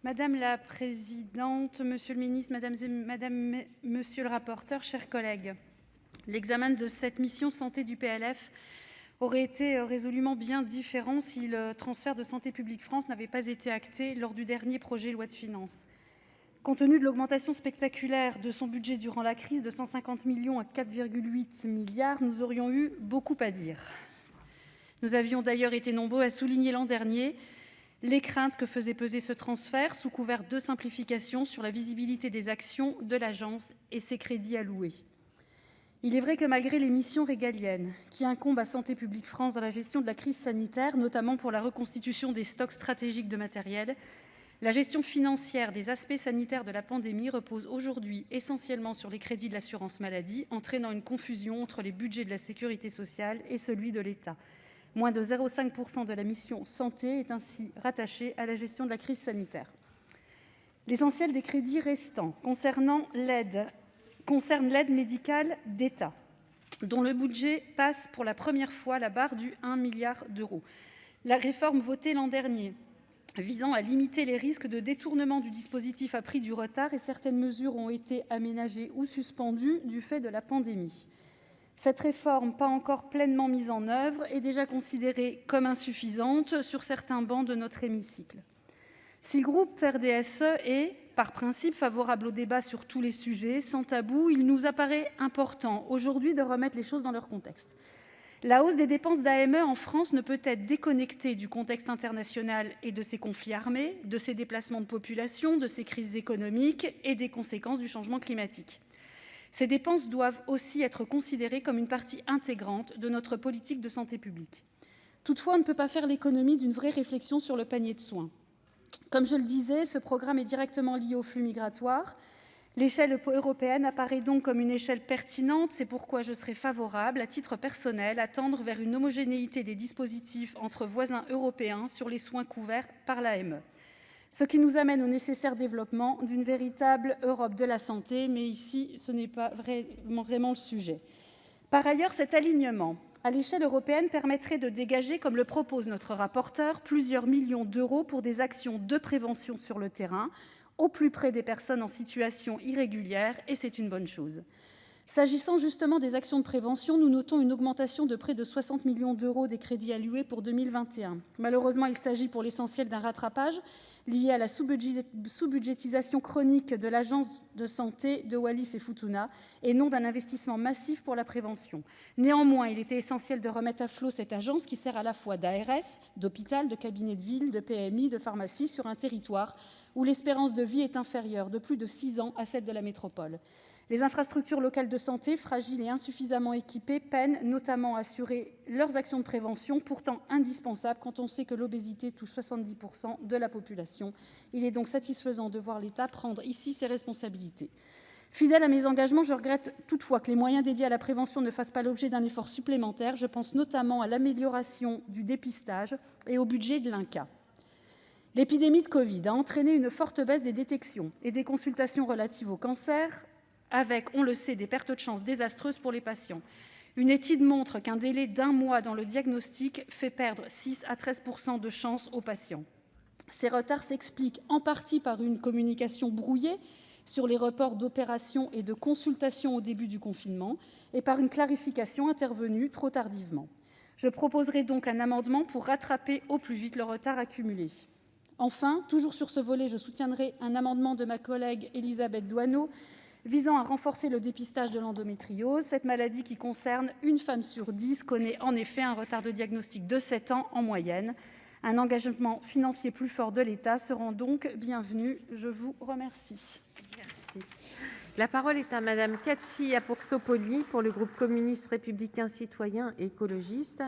Madame la présidente, monsieur le ministre, monsieur le rapporteur, chers collègues, l'examen de cette mission santé du PLF aurait été résolument bien différent si le transfert de Santé publique France n'avait pas été acté lors du dernier projet de loi de finances. Compte tenu de l'augmentation spectaculaire de son budget durant la crise, de 150 millions à 4,8 milliards, nous aurions eu beaucoup à dire. Nous avions d'ailleurs été nombreux à souligner l'an dernier les craintes que faisait peser ce transfert, sous couvert de simplification, sur la visibilité des actions de l'agence et ses crédits alloués. Il est vrai que malgré les missions régaliennes qui incombent à Santé publique France dans la gestion de la crise sanitaire, notamment pour la reconstitution des stocks stratégiques de matériel, la gestion financière des aspects sanitaires de la pandémie repose aujourd'hui essentiellement sur les crédits de l'assurance maladie, entraînant une confusion entre les budgets de la sécurité sociale et celui de l'État. Moins de 0,5% de la mission santé est ainsi rattachée à la gestion de la crise sanitaire. L'essentiel des crédits restants concerne l'aide médicale d'État, dont le budget passe pour la première fois la barre du 1 milliard d'euros. La réforme votée l'an dernier, visant à limiter les risques de détournement du dispositif, a pris du retard et certaines mesures ont été aménagées ou suspendues du fait de la pandémie. Cette réforme, pas encore pleinement mise en œuvre, est déjà considérée comme insuffisante sur certains bancs de notre hémicycle. Si le groupe RDSE est, par principe, favorable au débat sur tous les sujets, sans tabou, il nous apparaît important aujourd'hui de remettre les choses dans leur contexte. La hausse des dépenses d'AME en France ne peut être déconnectée du contexte international et de ses conflits armés, de ses déplacements de population, de ses crises économiques et des conséquences du changement climatique. Ces dépenses doivent aussi être considérées comme une partie intégrante de notre politique de santé publique. Toutefois, on ne peut pas faire l'économie d'une vraie réflexion sur le panier de soins. Comme je le disais, ce programme est directement lié aux flux migratoires. L'échelle européenne apparaît donc comme une échelle pertinente. C'est pourquoi je serais favorable, à titre personnel, à tendre vers une homogénéité des dispositifs entre voisins européens sur les soins couverts par l'AME. Ce qui nous amène au nécessaire développement d'une véritable Europe de la santé, mais ici, ce n'est pas vraiment le sujet. Par ailleurs, cet alignement à l'échelle européenne permettrait de dégager, comme le propose notre rapporteur, plusieurs millions d'euros pour des actions de prévention sur le terrain, au plus près des personnes en situation irrégulière, et c'est une bonne chose. S'agissant justement des actions de prévention, nous notons une augmentation de près de 60 millions d'euros des crédits alloués pour 2021. Malheureusement, il s'agit pour l'essentiel d'un rattrapage lié à la sous-budgétisation chronique de l'agence de santé de Wallis-et-Futuna et non d'un investissement massif pour la prévention. Néanmoins, il était essentiel de remettre à flot cette agence qui sert à la fois d'ARS, d'hôpital, de cabinet de ville, de PMI, de pharmacie sur un territoire où l'espérance de vie est inférieure de plus de 6 ans à celle de la métropole. Les infrastructures locales de santé, fragiles et insuffisamment équipées, peinent notamment à assurer leurs actions de prévention, pourtant indispensables quand on sait que l'obésité touche 70% de la population. Il est donc satisfaisant de voir l'État prendre ici ses responsabilités. Fidèle à mes engagements, je regrette toutefois que les moyens dédiés à la prévention ne fassent pas l'objet d'un effort supplémentaire. Je pense notamment à l'amélioration du dépistage et au budget de l'INCa. L'épidémie de Covid a entraîné une forte baisse des détections et des consultations relatives au cancer, avec, on le sait, des pertes de chance désastreuses pour les patients. Une étude montre qu'un délai d'1 mois dans le diagnostic fait perdre 6 à 13% de chances aux patients. Ces retards s'expliquent en partie par une communication brouillée sur les reports d'opérations et de consultations au début du confinement et par une clarification intervenue trop tardivement. Je proposerai donc un amendement pour rattraper au plus vite le retard accumulé. Enfin, toujours sur ce volet, je soutiendrai un amendement de ma collègue Élisabeth Doineau visant à renforcer le dépistage de l'endométriose. Cette maladie, qui concerne une femme sur 10, connaît en effet un retard de diagnostic de 7 ans en moyenne. Un engagement financier plus fort de l'État sera donc bienvenu. Je vous remercie. Merci. La parole est à Madame Cathy Apourceau-Poly pour le groupe communiste républicain citoyen et écologiste.